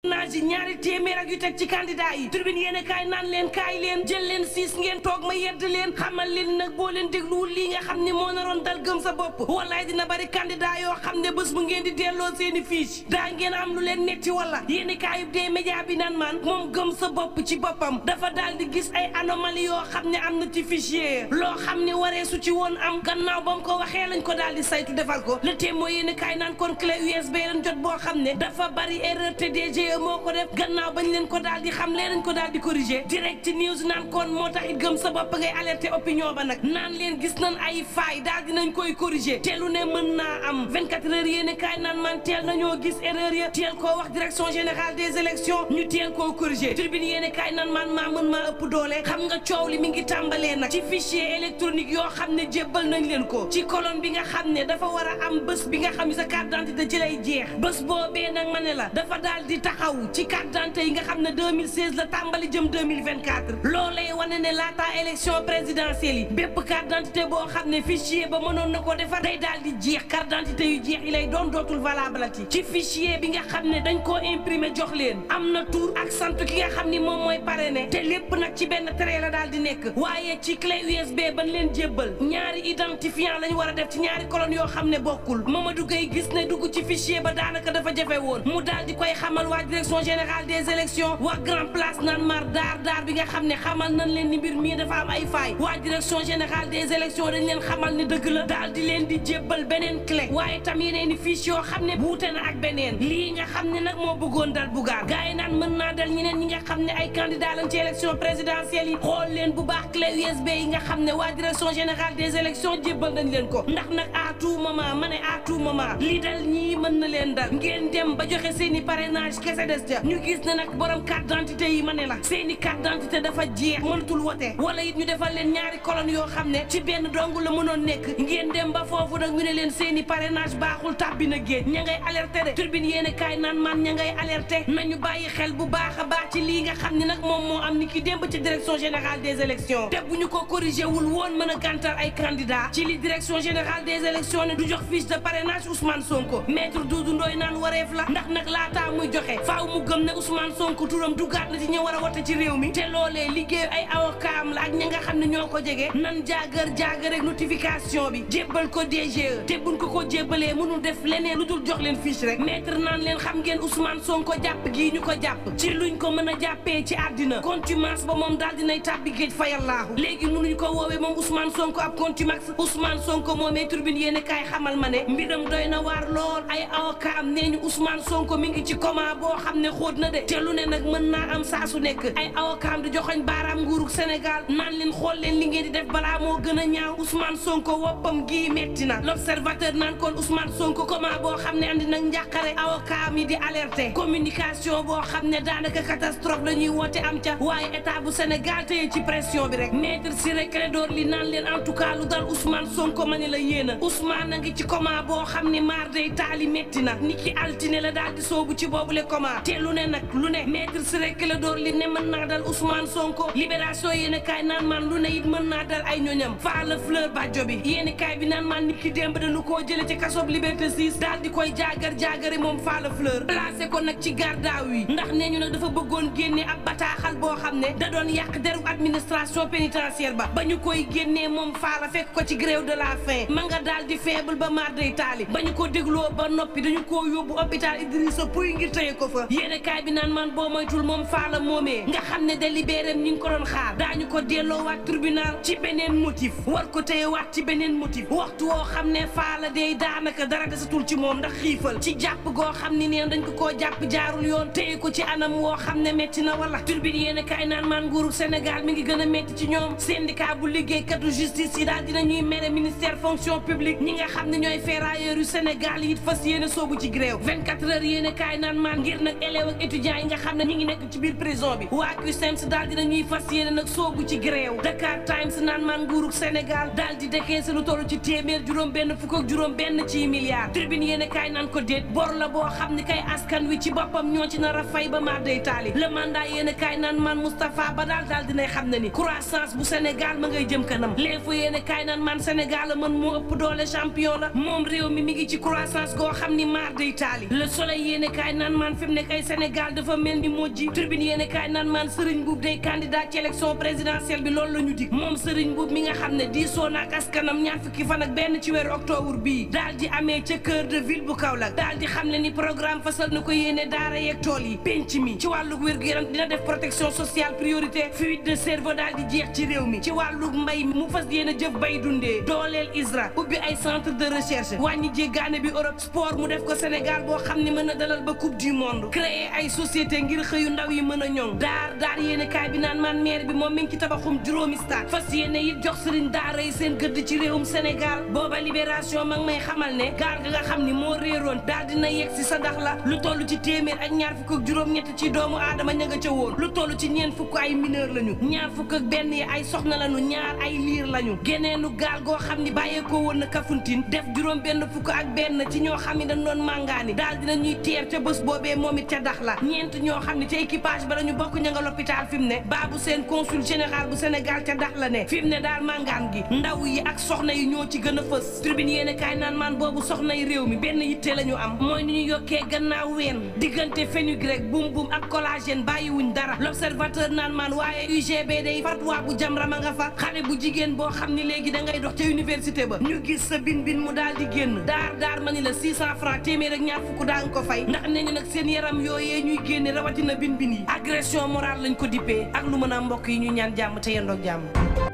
naji ñaari téeméer ak yu teg ci candidat yi tribune yéen kaay naan leen kaay leen jël leen siis ngeen toog ma yedd leen xamal leen nag boo leen dégluwul lii nga xam ne moo naroon dal gëm sa bopp wallaay dina bari candidat yoo xam ne bés bu ngeen di delloo seeni fiche daa ngeen am lu leen netti wala yéen kaay dee média bi naan maan moom gëm sa bopp ci boppam dafa daal di gis ay anomalie yoo xam ne am na ci fichier loo xam ne waree su ci woon am gannaaw ba mu ko waxee lañ ko daal di saytu defal ko le témoin yéen kaay naan kon clé USB lañ jot boo xam ne dafa bari erreur te DG moo ko def gannaaw bañ leen ko daal di xam leen nañ ko daal di corriger direct news naan kon moo tax it gëm sa bopp ngay alerter opinion ba nag naan leen gis nañ ay faay daal dinañ koy corriger te lu ne mën naa am 24 heures yéen kaay naan man teel nañoo gis erreur ya teel koo wax direction générale des élections ñu teel koo corriger tribune yéen kaay naan man maa mën maa ëpp doole xam nga coow li mi ngi tàmbalee nag ci fichier électronique yoo xam ne jébbal nañ leen ko ci colonne bi nga xam ne dafa war a am bés bi nga xam ne sa carte d'identité ci lay jeex bés boobee nag ma ne la dafa daal di taxaw ci carte d'identité yi nga xam ne 2016 la tàmbali jëm 2024 loolay wane ne laata élection présidentielle yi bépp carte d'identité boo xam ne fichier ba mënoon na ko defar day daal di jeex carte d'identité yu jeex yi lay doon dootul valable ci fichier bi nga xam ne dañ koo imprimer jox leen am na tur ak sant ki nga xam ni moom mooy parrainé te lépp nag ci benn trait la daal di nekk waaye ci clé USB ban leen jébbal ñaari identifiant lañ war a def ci ñaari colonne yoo xam ne bokkul Mamadou Gueye gis ne dugg ci fichier ba daanaka dafa jafe woon mu daal di koy xamal waa direction générale des élections waa grand place naan mar daar bi nga xam ne xamal nañ leen ni mbir mii dafa am ay faay waa direction générale des élections dañ leen xamal ni dëgg la daal di leen di jébbal beneen clé waaye tam yeneen i fiche yoo xam ne wuute na ak beneen lii nga xam ne nag moo bëggoon dal Bougane gars yi naan mën naa dal ñeneen ñi nga xam ne ay candidat lañ ci élection présidentielle yi xool leen bu baax clé USB yi nga xam ne waa direction générale des élections jébbal nañ leen ko ndax nag à tout moment ma ne à tout moment lii dal ñii mën na leen dal ngeen dem ba joxe seen i parrainage kese des ca ñu gis ne nag borom carte d'identité yi ma ne la seen i carte d'identité dafa jeex mënatul wote wala it ñu defal leen ñaari colonne yoo xam ne ci benn dong la mënoon nekk ngeen dem ba foofu nag ñu ne leen seen i parrainage baaxul tàbbi na géej ña ngay alerté de turbine yéen kaay naan man ña ngay alerté nañu bàyyi xel bu baax a baax ci lii nga xam ne nag moom moo am ni ki démb ci direction générale des élections te bu ñu ko corrigé wul woon mën a gàntal ay candidat ci li direction générale des élections ne du jox fiche de parrainage Ousmane Sonko maître Doudou Ndoye naan wareef la ndax nag laataa muy joxe faaw mu gëm ne Ousmane Sonko turam dugaat na ci ñi war a wote ci réew mi te loolee liggéey ay avocat am la ak ña nga xam ne ñoo ko jege nan jaagar rek notification bi jébbal ko DGE te buñ ko jébbalee mënul def leneen lu dul jox leen fiche rek maître naan leen xam ngeen Ousmane Sonko jàpp gii ñu ko jàpp ci luñ ko mën a jàppee ci àddina contumace ba moom daal dinay tàbbi géej fayallaahu léegi mënuñ ko woowee moom Ousmane Sonko ab contumace Ousmane Sonko moomee turbine yéen kaay xamal ma ne mbiram doy na waar lool ay avocat am nee ñu Ousmane Sonko mi ngi ci coma boo xam ne xóot na de te lu ne nag mën naa am saa su nekk ay avocat am di joxoñ baaraam nguurug Sénégal naan leen xool leen li ngeen di def balaa moo gën a ñaaw Ousmane Sonko woppam gii metti na l'observateur naan kon Ousmane Sonko coma boo xam ne andi nag njàqare avocat am yi di alerter communication boo xam ne daanaka catastrophe la ñuy woote am ca waaye état bu Sénégal tey ci pression bi rek maître Ciré Clédor Ly naan leen en tout cas lu dal Ousmane Sonko ma ne la yéena Ousmane a ngi ci coma boo xam ne maar day taali metti na ni ki altine la daal di soobu ci boobule coma te lu ne nag lu ne maître Ciré Clédor Ly ne mën naa dal Ousmane Sonko libération yéen kaay naan man lu ne it mën naa dal ay ñoñam faa la fleur Badjo bi yéen kaay bi naan man ni ki démb dañu koo jële ci kasob Liberté 6 daal di koy jaagare moom faa la fleur placé ko nag ci garde à vue ndax nee ñu nag dafa bëggoon génne ab bataaxal boo xam ne da doon yàq deru administration pénitentiaire ba ñu koy génnee moom faala fekk ko ci grève de la faim ma nga daal di faible ba maar day taali ba ñu ko dégloo ba noppi dañu koo yóbbu hôpital Idrissa Pouye ngir tëye ko fa yéene kaay bi naan man boo moytul moom faala moomee nga xam ne délibéré ñi ngi ko doon xaar daañu ko delloo waat tribunal ci beneen motif war ko tëye waat ci beneen motif waxtu woo xam ne faala day daanaka dara desatul ci moom ndax xiifal ci jàpp goo xam ne neen dañ ko koo jàpp jaarul yoon tëye ko ci anam woo xam ne metti na wala turbine yéene kaay naan man nguuru Sénégal mi ngi gën a metti ci ñoom syndicat bu liggéeykatu justice yi daal dina ñuy mere ministère fonction publique ñi nga xam ne ñooy ferrailleurs yu Sénégal yi it fas yéene soobu ci grève 24 heures yéene kaay naan man ngir nag élèves ak étudiants yi nga xam ne ñi ngi nekk ci biir prison bi waa CUSEMS daal dina ñuy fas yéene nag soobu ci grève Dakar Times naan man nguuru Sénégal daal di décaissé lu toll ci téeméer juróom-benn fukk ak juróom-benn ci milliards tribune yéene kaay naan ko déet bor la boo xam ne kay askan wi ci boppam ñoo ci nar a fay ba maar day taali le mandat yéene kaay naan man Moustapha Ba daal dinay xam ne ni croissance bu Sénégal ma ngay jëm kanam l'info yéene kaay naan man Sénégal la mën moo ëpp doole champion la moom réew mi ngi ci croissance goo xam ni maar day taali Le Soleil yéene kaay naan maan fi mu ne kay Sénégal dafa mel ni mojji Tribune yéene kaay naan maan Serigne Mboup day candidat ci élection présidentielle bi loolu la ñu dig moom Serigne Mboup mi nga xam ne diisoo na ak askanam ñaar fukki fan ak benn ci weeru octobre bii daal di amee ca cœur de ville bu Kaolack daal di xam ne ni programme fasal na ko yéene daara yeeg tool yi penc mi ci wàllu wér-gu-yaram dina def protection sociale priorité fuite de cerveau daal di jeex ci réew mi ci wàllu mbay mi mu fas yéene jëf bay dundee dooleel ISRA ubbi ay centre de recherche wàññi jéggaane bi Europe sport mu def ko Sénégal boo xam ne mën a dalal ba coupe du monde créer ay société ngir xëyu ndaw yi mën a ñoŋ daar yéene kaay bi naan maan maire bi moom mi ngi ci tabaxum juróomi stade fas yéene it jox sëriñ daara yi seen gëdd ci réewum Sénégal booba libération mag may xamal ne gaal ga nga xam ni moo réeroon daal dina yegg si sa dax la lu toll ci téeméer ak ñaar fukk ak juróom-ñett ci doomu aadama ña nga ca woon lu toll ci ñeent fukk ay mineur lañu ñaar fukk ak benn yi ay soxna lañu ñaar ay liir lañu geneenu gaal goo xam ni bàyyeekoo woon na Kafountine def juróom benn fukk ak benn ci ñoo xam ne dañ doon màngaani daal dina ñuy teer ca bés boobee moom it ca dax la ñeent ñoo xam ne ca équipage ba lañu bokk ña nga l'hôpital fi mu ne Babou Sène consul général bu Sénégal ca dax la ne fi mu ne daal màngaan gi ndaw yi ak soxna yi ñoo ci gën a fës Tribune yéene kaay naan maan boobu soxna yi réew mi benn yitte la ñu am mooy ni ñu yokkee gannaaw ween diggante fenugrec buum ak collagène bàyyiwuñ dara L'Observateur naan maan waaye UGB day fatwa bu Jamra ma nga fa xale bu jigéen boo xam ni léegi da ngay dox ca université ba ñu gis sa bin mu daal di génn daar ma ni la 600 francs téeméer ak ñaar fukk daa nga ko fay ndax ne ñu nag seen yaram yooyee ñuy génne rawatina bin yi agression morale lañ ko dippee ak lu mën a mbokk yi ñu ñaan jàmm te yendoog jàmm